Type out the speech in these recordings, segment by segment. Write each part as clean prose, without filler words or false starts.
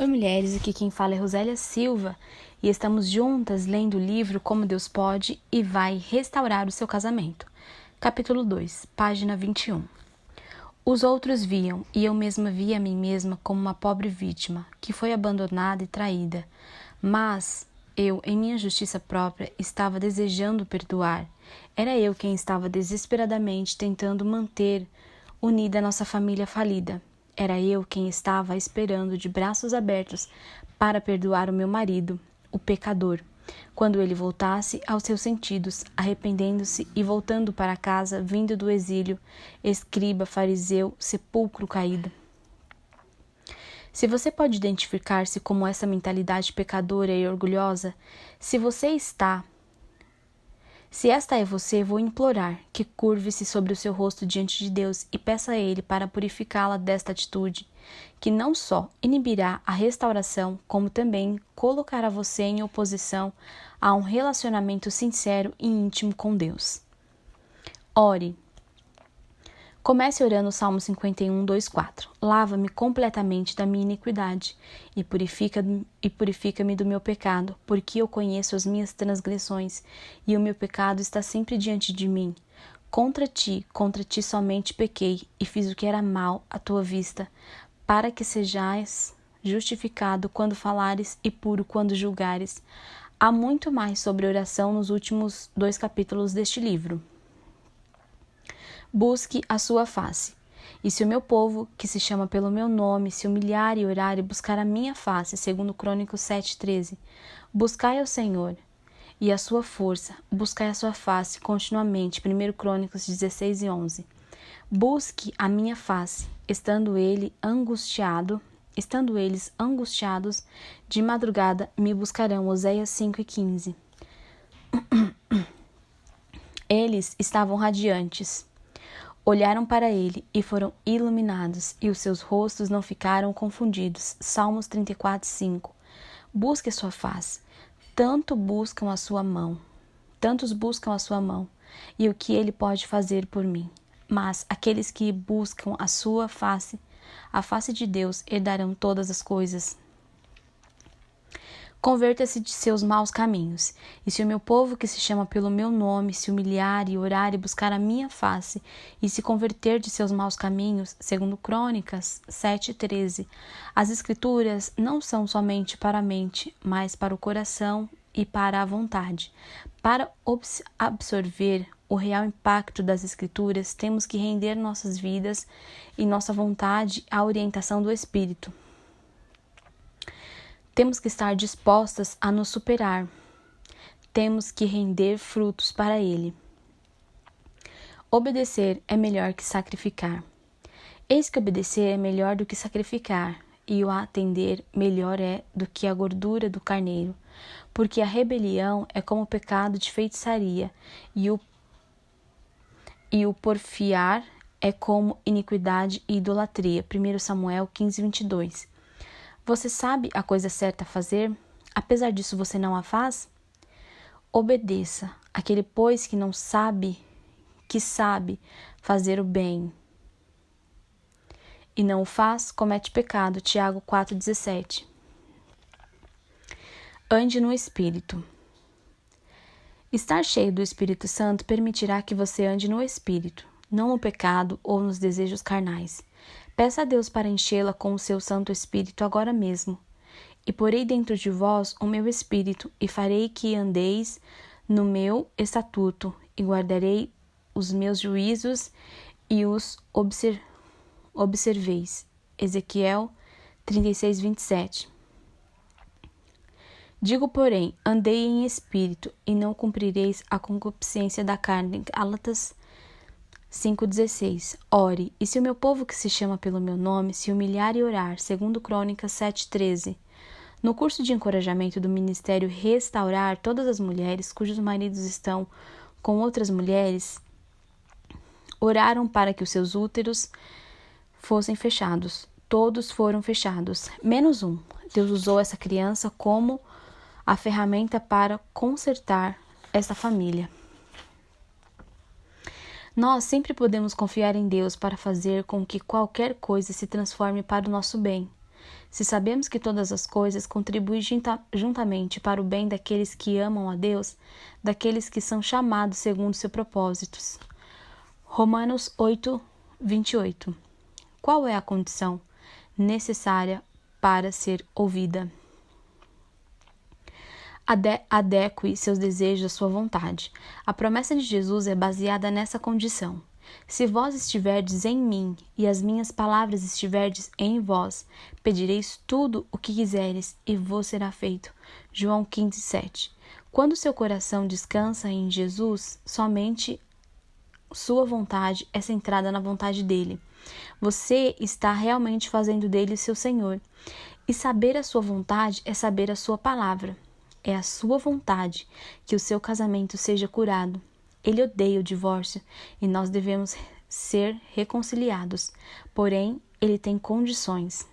Oi, mulheres, aqui quem fala é Rosélia Silva e estamos juntas lendo o livro Como Deus Pode e Vai Restaurar o Seu Casamento. Capítulo 2, página 21. Os outros viam e eu mesma via a mim mesma como uma pobre vítima que foi abandonada e traída, mas eu, em minha justiça própria, estava desejando perdoar. Era eu quem estava desesperadamente tentando manter unida a nossa família falida. Era eu quem estava esperando de braços abertos para perdoar o meu marido, o pecador, quando ele voltasse aos seus sentidos, arrependendo-se e voltando para casa, vindo do exílio, escriba, fariseu, sepulcro caído. Se você pode identificar-se como essa mentalidade pecadora e orgulhosa, se esta é você, vou implorar que curve-se sobre o seu rosto diante de Deus e peça a Ele para purificá-la desta atitude, que não só inibirá a restauração, como também colocará você em oposição a um relacionamento sincero e íntimo com Deus. Ore. Comece orando o Salmo 51, 2, 4. Lava-me completamente da minha iniquidade e purifica-me do meu pecado, porque eu conheço as minhas transgressões e o meu pecado está sempre diante de mim. Contra ti somente pequei e fiz o que era mal à tua vista, para que sejais justificado quando falares e puro quando julgares. Há muito mais sobre oração nos últimos 2 capítulos deste livro. Busque a sua face. E se o meu povo, que se chama pelo meu nome, se humilhar e orar e buscar a minha face, segundo Crônicos 7:13, buscai ao Senhor e a sua força, buscai a sua face continuamente, 1 Crônicos 16:11. Busque a minha face, estando eles angustiados, de madrugada me buscarão, Oséias 5:15. Eles estavam radiantes. Olharam para ele e foram iluminados, e os seus rostos não ficaram confundidos. Salmos 34:5. Busque a sua face. Tantos buscam a sua mão, e o que ele pode fazer por mim. Mas aqueles que buscam a sua face, a face de Deus, herdarão todas as coisas. Converta-se de seus maus caminhos. E se o meu povo, que se chama pelo meu nome, se humilhar e orar e buscar a minha face, e se converter de seus maus caminhos, segundo Crônicas 7:13, as Escrituras não são somente para a mente, mas para o coração e para a vontade. Para absorver o real impacto das Escrituras, temos que render nossas vidas e nossa vontade à orientação do Espírito. Temos que estar dispostas a nos superar. Temos que render frutos para Ele. Obedecer é melhor que sacrificar. Eis que obedecer é melhor do que sacrificar, e o atender melhor é do que a gordura do carneiro, porque a rebelião é como o pecado de feitiçaria, e o porfiar é como iniquidade e idolatria. 1 Samuel 15:22. Você sabe a coisa certa a fazer? Apesar disso, você não a faz? Obedeça. Aquele, pois, que sabe fazer o bem e não o faz, comete pecado. Tiago 4:17. Ande no Espírito. Estar cheio do Espírito Santo permitirá que você ande no Espírito, não no pecado ou nos desejos carnais. Peça a Deus para enchê-la com o seu Santo Espírito agora mesmo. E porei dentro de vós o meu Espírito, e farei que andeis no meu estatuto, e guardarei os meus juízos e os observeis. Ezequiel 36:27. Digo, porém, andei em espírito, e não cumprireis a concupiscência da carne. Gálatas 5:16. Ore, e se o meu povo que se chama pelo meu nome se humilhar e orar, segundo Crônicas 7:13. No curso de encorajamento do Ministério Restaurar, todas as mulheres cujos maridos estão com outras mulheres oraram para que os seus úteros fossem fechados. Todos foram fechados, menos um. Deus usou essa criança como a ferramenta para consertar essa família. Nós sempre podemos confiar em Deus para fazer com que qualquer coisa se transforme para o nosso bem. Se sabemos que todas as coisas contribuem juntamente para o bem daqueles que amam a Deus, daqueles que são chamados segundo seus propósitos. Romanos 8, 28. Qual é a condição necessária para ser ouvida? Adeque seus desejos à sua vontade. A promessa de Jesus é baseada nessa condição. Se vós estiverdes em mim e as minhas palavras estiverdes em vós, pedireis tudo o que quiseres e vos será feito. João 15, 7. Quando seu coração descansa em Jesus, somente sua vontade é centrada na vontade dele. Você está realmente fazendo dele seu Senhor. E saber a sua vontade é saber a sua palavra. É a sua vontade que o seu casamento seja curado. Ele odeia o divórcio e nós devemos ser reconciliados. Porém, ele tem condições.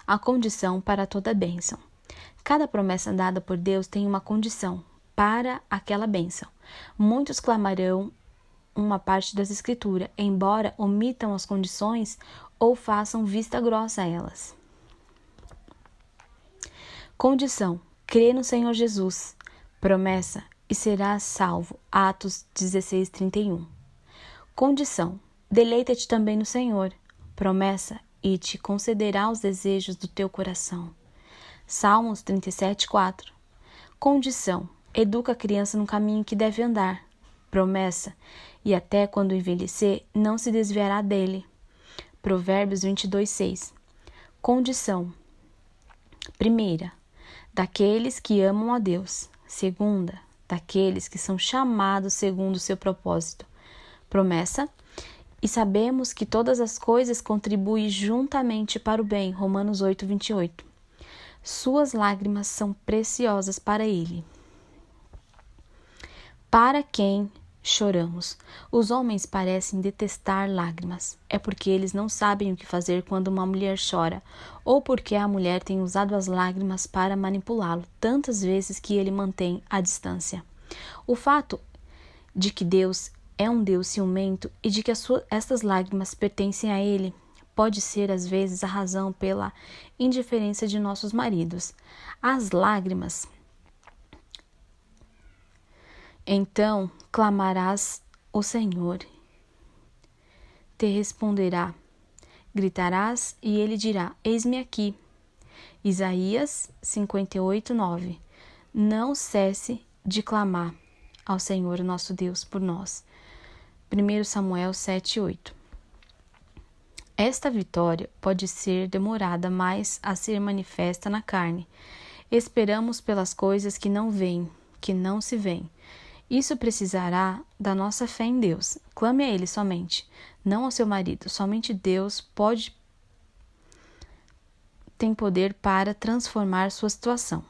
A condição para toda bênção. Cada promessa dada por Deus tem uma condição para aquela bênção. Muitos clamarão uma parte das Escrituras, embora omitam as condições ou façam vista grossa a elas. Condição: crê no Senhor Jesus. Promessa: e serás salvo. Atos 16, 31. Condição: deleita-te também no Senhor. Promessa: e te concederá os desejos do teu coração. Salmos 37, 4. Condição: educa a criança no caminho que deve andar. Promessa: e até quando envelhecer, não se desviará dele. Provérbios 22, 6. Condição: primeira, daqueles que amam a Deus. Segunda, daqueles que são chamados segundo o seu propósito. Promessa: e sabemos que todas as coisas contribuem juntamente para o bem. Romanos 8, 28. Suas lágrimas são preciosas para ele. Para quem choramos? Os homens parecem detestar lágrimas. É porque eles não sabem o que fazer quando uma mulher chora, ou porque a mulher tem usado as lágrimas para manipulá-lo tantas vezes que ele mantém a distância. O fato de que Deus é um Deus ciumento e de que estas lágrimas pertencem a ele pode ser às vezes a razão pela indiferença de nossos maridos. As lágrimas. Então clamarás o Senhor, te responderá, gritarás e ele dirá: eis-me aqui. Isaías 58, 9. Não cesse de clamar ao Senhor nosso Deus por nós. 1 Samuel 7, 8. Esta vitória pode ser demorada, mas a ser manifesta na carne. Esperamos pelas coisas que não vêm, que não se veem. Isso precisará da nossa fé em Deus. Clame a Ele somente, não ao seu marido. Somente Deus tem poder para transformar sua situação.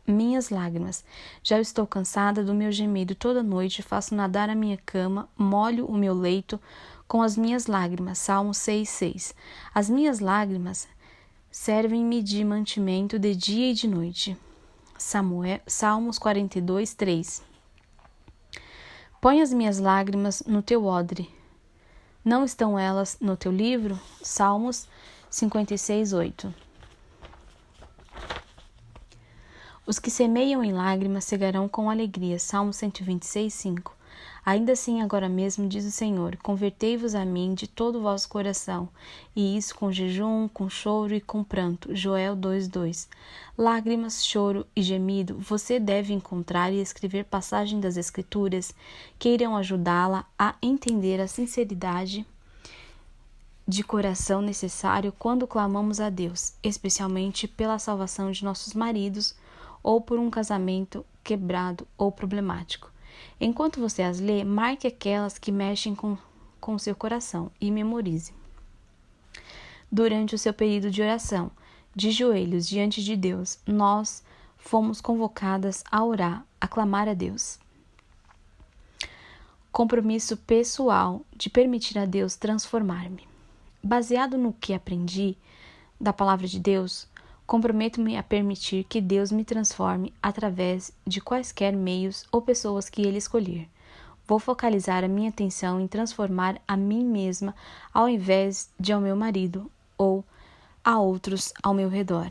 Minhas lágrimas. Já estou cansada do meu gemido. Toda noite faço nadar a minha cama, molho o meu leito com as minhas lágrimas. Salmo 6:6. As minhas lágrimas servem-me de mantimento de dia e de noite. Salmos 42:3. Põe as minhas lágrimas no teu odre. Não estão elas no teu livro? Salmos 56:8. Os que semeiam em lágrimas cegarão com alegria. Salmo 126:5. Ainda assim, agora mesmo, diz o Senhor, convertei-vos a mim de todo o vosso coração, e isso com jejum, com choro e com pranto. Joel 2:2. Lágrimas, choro e gemido, você deve encontrar e escrever passagens das Escrituras que irão ajudá-la a entender a sinceridade de coração necessário quando clamamos a Deus, especialmente pela salvação de nossos maridos ou por um casamento quebrado ou problemático. Enquanto você as lê, marque aquelas que mexem com seu coração e memorize. Durante o seu período de oração, de joelhos diante de Deus, nós fomos convocadas a orar, a clamar a Deus. Compromisso pessoal de permitir a Deus transformar-me. Baseado no que aprendi da palavra de Deus, comprometo-me a permitir que Deus me transforme através de quaisquer meios ou pessoas que Ele escolher. Vou focalizar a minha atenção em transformar a mim mesma ao invés de ao meu marido ou a outros ao meu redor.